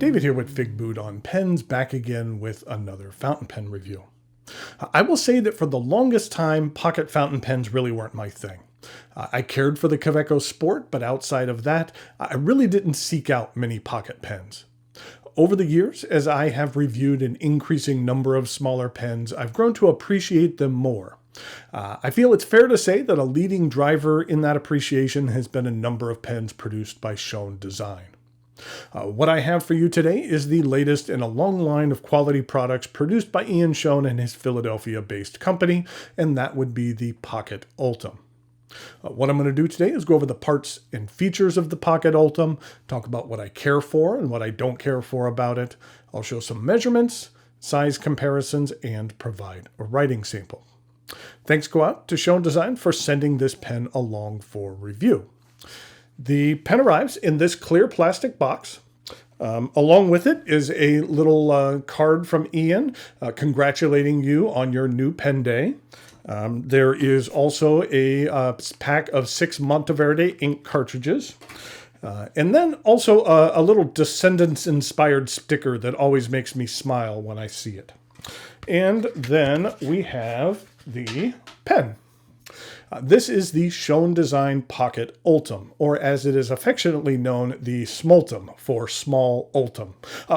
David here with Figboot on pens, back again with another fountain pen review. I will say that for the longest time, pocket fountain pens really weren't my thing. I cared for the Kaweco Sport, but outside of that, I really didn't seek out many pocket pens. Over the years, as I have reviewed an increasing number of smaller pens, I've grown to appreciate them more. I feel it's fair to say that a leading driver in that appreciation has been a number of pens produced by Schon DSGN. What I have for you today is the latest in a long line of quality products produced by Ian Schon and his Philadelphia-based company, and that would be the Pocket Ultem. What I'm going to do today is go over the parts and features of the Pocket Ultem, talk about what I care for and what I don't care for about it. I'll show some measurements, size comparisons, and provide a writing sample. Thanks go out to Schon DSGN for sending this pen along for review. The pen arrives in this clear plastic box. Along with it is a little card from Ian congratulating you on your new pen day. There is also a pack of 6 Monteverde ink cartridges. And then also a little Descendants-inspired sticker that always makes me smile when I see it. And then we have the pen. This is the Schon DSGN Pocket Ultem, or as it is affectionately known, the Smoltem for Small Ultem,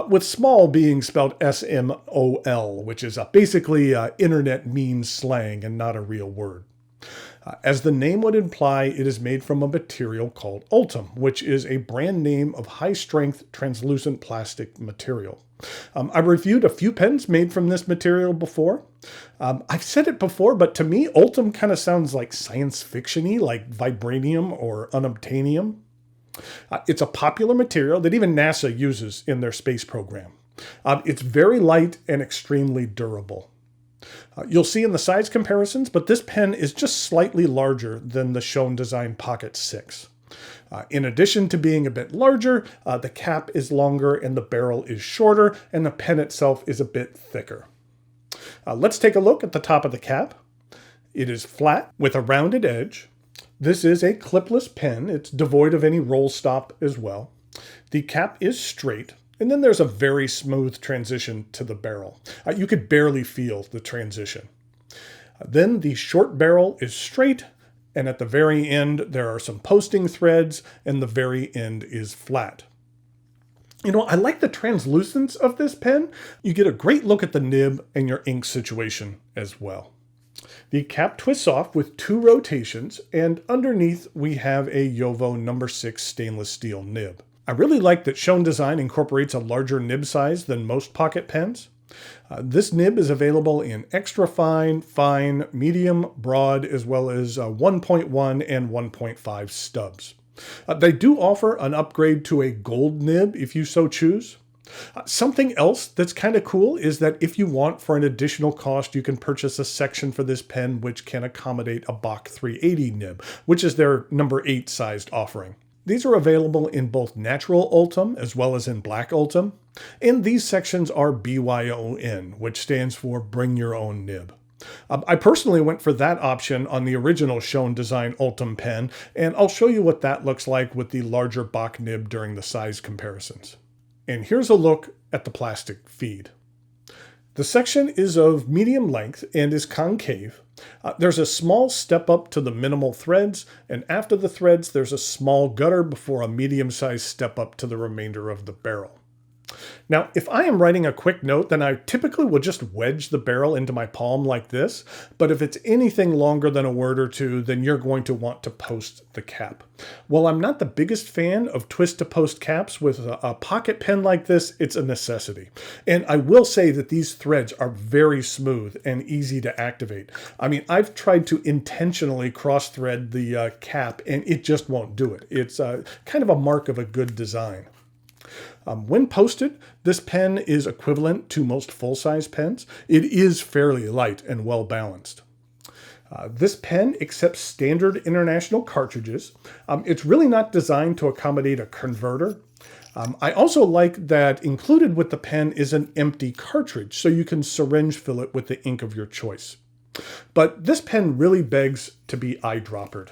with small being spelled S-M-O-L, which is basically internet meme slang and not a real word. As the name would imply, it is made from a material called Ultem, which is a brand name of high-strength translucent plastic material. I've reviewed a few pens made from this material before. I've said it before, but to me, Ultem kind of sounds like science fiction-y, like vibranium or unobtainium. It's a popular material that even NASA uses in their space program. It's very light and extremely durable. You'll see in the size comparisons, but this pen is just slightly larger than the Schon DSGN Pocket 6. In addition to being a bit larger, the cap is longer and the barrel is shorter, and the pen itself is a bit thicker. Let's take a look at the top of the cap. It is flat with a rounded edge. This is a clipless pen. It's devoid of any roll stop as well. The cap is straight, and then there's a very smooth transition to the barrel. You could barely feel the transition. Then the short barrel is straight, and at the very end, there are some posting threads, and the very end is flat. You know, I like the translucence of this pen. You get a great look at the nib and your ink situation as well. The cap twists off with 2 rotations, and underneath we have a Jowo No. 6 stainless steel nib. I really like that Schon DSGN incorporates a larger nib size than most pocket pens. This nib is available in extra fine, fine, medium, broad, as well as 1.1 and 1.5 stubs. They do offer an upgrade to a gold nib if you so choose. Something else that's kind of cool is that if you want, for an additional cost, you can purchase a section for this pen which can accommodate a Bach 380 nib, which is their No. 8 sized offering. These are available in both natural Ultem as well as in black Ultem, and these sections are BYON, which stands for Bring Your Own Nib. I personally went for that option on the original Schon DSGN Ultem pen, and I'll show you what that looks like with the larger Bach nib during the size comparisons. And here's a look at the plastic feed. The section is of medium length and is concave. There's a small step up to the minimal threads, and after the threads there's a small gutter before a medium-sized step up to the remainder of the barrel. Now, if I am writing a quick note, then I typically will just wedge the barrel into my palm like this, but if it's anything longer than a word or two, then you're going to want to post the cap. While I'm not the biggest fan of twist-to-post caps, with a pocket pen like this, it's a necessity. And I will say that these threads are very smooth and easy to activate. I mean, I've tried to intentionally cross-thread the cap, and it just won't do it. It's kind of a mark of a good design. When posted, this pen is equivalent to most full-size pens. It is fairly light and well-balanced. This pen accepts standard international cartridges. It's really not designed to accommodate a converter. I also like that included with the pen is an empty cartridge, so you can syringe fill it with the ink of your choice. But this pen really begs to be eyedroppered.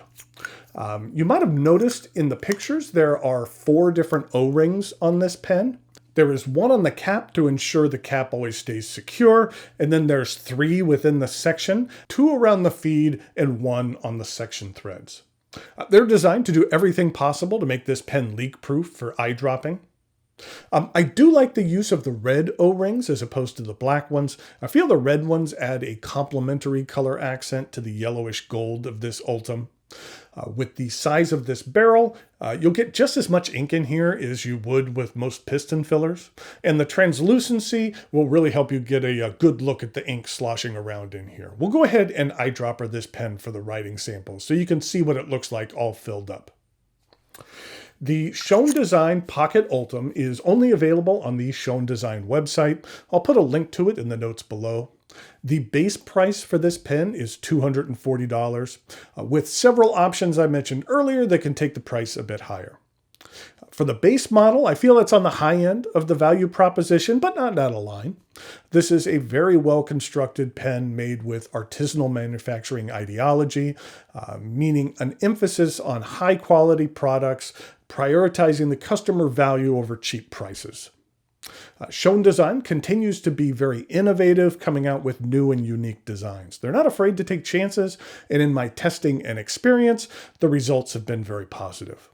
You might have noticed in the pictures there are 4 different O-rings on this pen. There is one on the cap to ensure the cap always stays secure, and then there's 3 within the section, 2 around the feed, and 1 on the section threads. They're designed to do everything possible to make this pen leak-proof for eyedropping. I do like the use of the red O-rings as opposed to the black ones. I feel the red ones add a complementary color accent to the yellowish gold of this Ultem. With the size of this barrel, you'll get just as much ink in here as you would with most piston fillers. And the translucency will really help you get a good look at the ink sloshing around in here. We'll go ahead and eyedropper this pen for the writing sample so you can see what it looks like all filled up. The Schon Design Pocket Ultem is only available on the Schon Design website. I'll put a link to it in the notes below. The base price for this pen is $240, with several options I mentioned earlier that can take the price a bit higher. For the base model, I feel it's on the high end of the value proposition, but not out of line. This is a very well-constructed pen made with artisanal manufacturing ideology, meaning an emphasis on high-quality products, prioritizing the customer value over cheap prices. Schon Design continues to be very innovative, coming out with new and unique designs. They're not afraid to take chances, and in my testing and experience, the results have been very positive.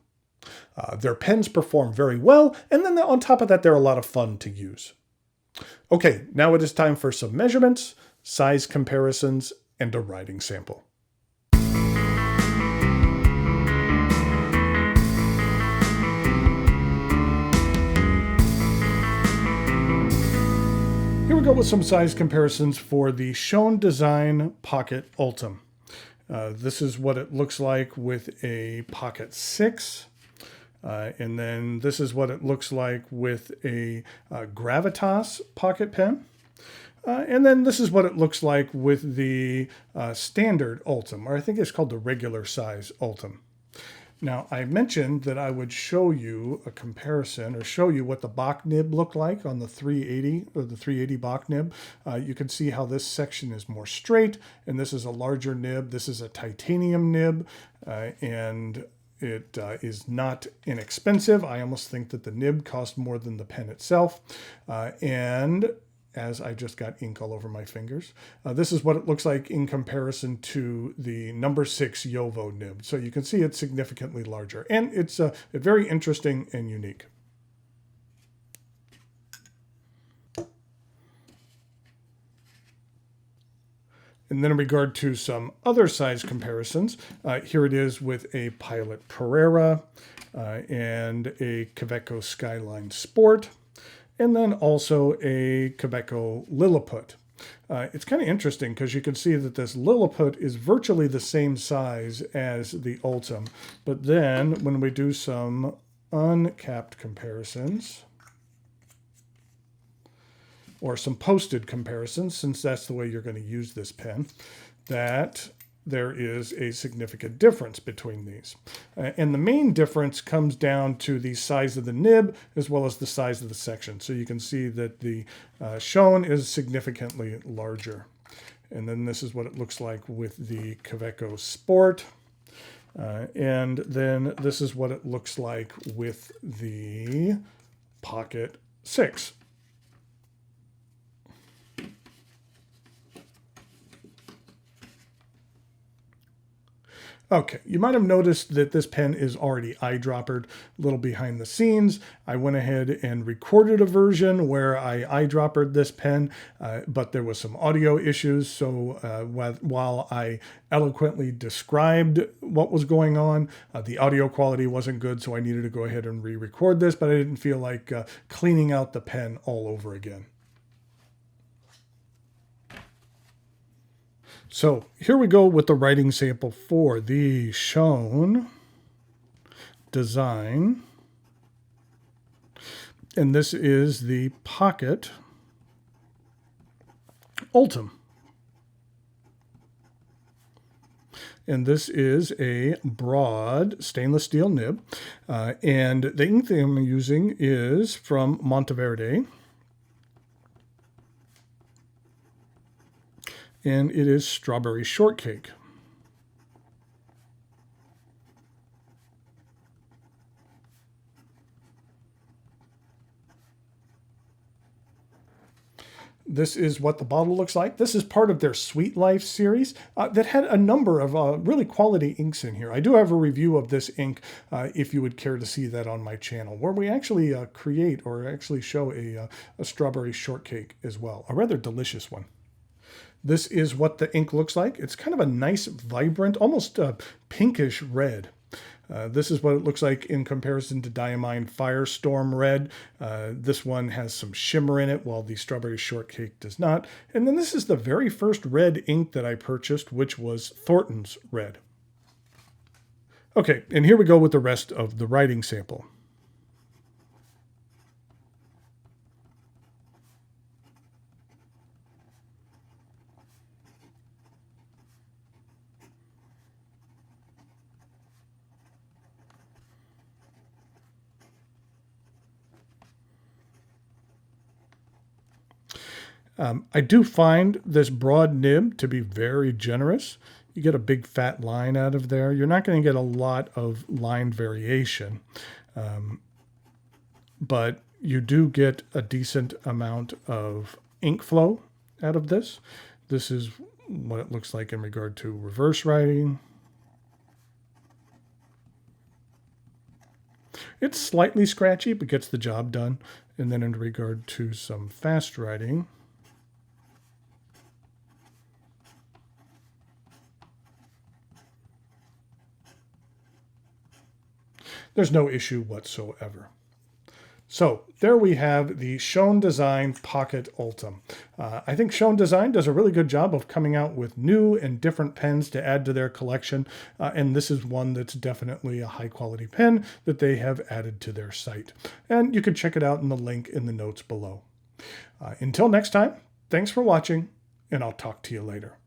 Their pens perform very well, and then on top of that, they're a lot of fun to use. Okay, now it is time for some measurements, size comparisons, and a writing sample. Here we go with some size comparisons for the Schon Design Pocket Ultem. This is what it looks like with a Pocket 6. And then this is what it looks like with a Gravitas pocket pen. And then this is what it looks like with the standard Ultem, or I think it's called the regular size Ultem. Now, I mentioned that I would show you a comparison or show you what the Bach nib looked like on the 380 or the 380 Bach nib. You can see how this section is more straight, and this is a larger nib. This is a titanium nib, and it is not inexpensive. I almost think that the nib cost more than the pen itself. And as I just got ink all over my fingers, this is what it looks like in comparison to the number 6 Jowo nib. So you can see it's significantly larger, and it's very interesting and unique. And then in regard to some other size comparisons, here it is with a Pilot Pereira and a Kaweco Skyline Sport, and then also a Kaweco Lilliput. It's kind of interesting because you can see that this Lilliput is virtually the same size as the Ultem, but then when we do some uncapped comparisons, or some posted comparisons, since that's the way you're going to use this pen, that there is a significant difference between these. And the main difference comes down to the size of the nib as well as the size of the section. So you can see that the Schon is significantly larger. And then this is what it looks like with the Kaweco Sport. And then this is what it looks like with the Pocket 6. Okay, you might have noticed that this pen is already eyedroppered a little behind the scenes. I went ahead and recorded a version where I eyedroppered this pen, but there was some audio issues. So while I eloquently described what was going on, the audio quality wasn't good, so I needed to go ahead and re-record this, but I didn't feel like cleaning out the pen all over again. So here we go with the writing sample for the Schon Design. And this is the Pocket Ultem. And this is a broad stainless steel nib. And the ink that I'm using is from Monteverde. And it is Strawberry Shortcake. This is what the bottle looks like. This is part of their Sweet Life series that had a number of really quality inks in here. I do have a review of this ink if you would care to see that on my channel, where we actually create or actually show a strawberry shortcake as well, a rather delicious one. This is what the ink looks like. It's kind of a nice, vibrant, almost pinkish red. This is what it looks like in comparison to Diamine Firestorm Red. This one has some shimmer in it, while the Strawberry Shortcake does not. And then this is the very first red ink that I purchased, which was Thornton's Red. Okay, and here we go with the rest of the writing sample. I do find this broad nib to be very generous. You get a big fat line out of there. You're not going to get a lot of line variation, but you do get a decent amount of ink flow out of this. This is what it looks like in regard to reverse writing. It's slightly scratchy, but gets the job done. And then in regard to some fast writing, there's no issue whatsoever. So there we have the Schon Design Pocket Ultem. I think Schon Design does a really good job of coming out with new and different pens to add to their collection. And this is one that's definitely a high quality pen that they have added to their site. And you can check it out in the link in the notes below. Until next time, thanks for watching, and I'll talk to you later.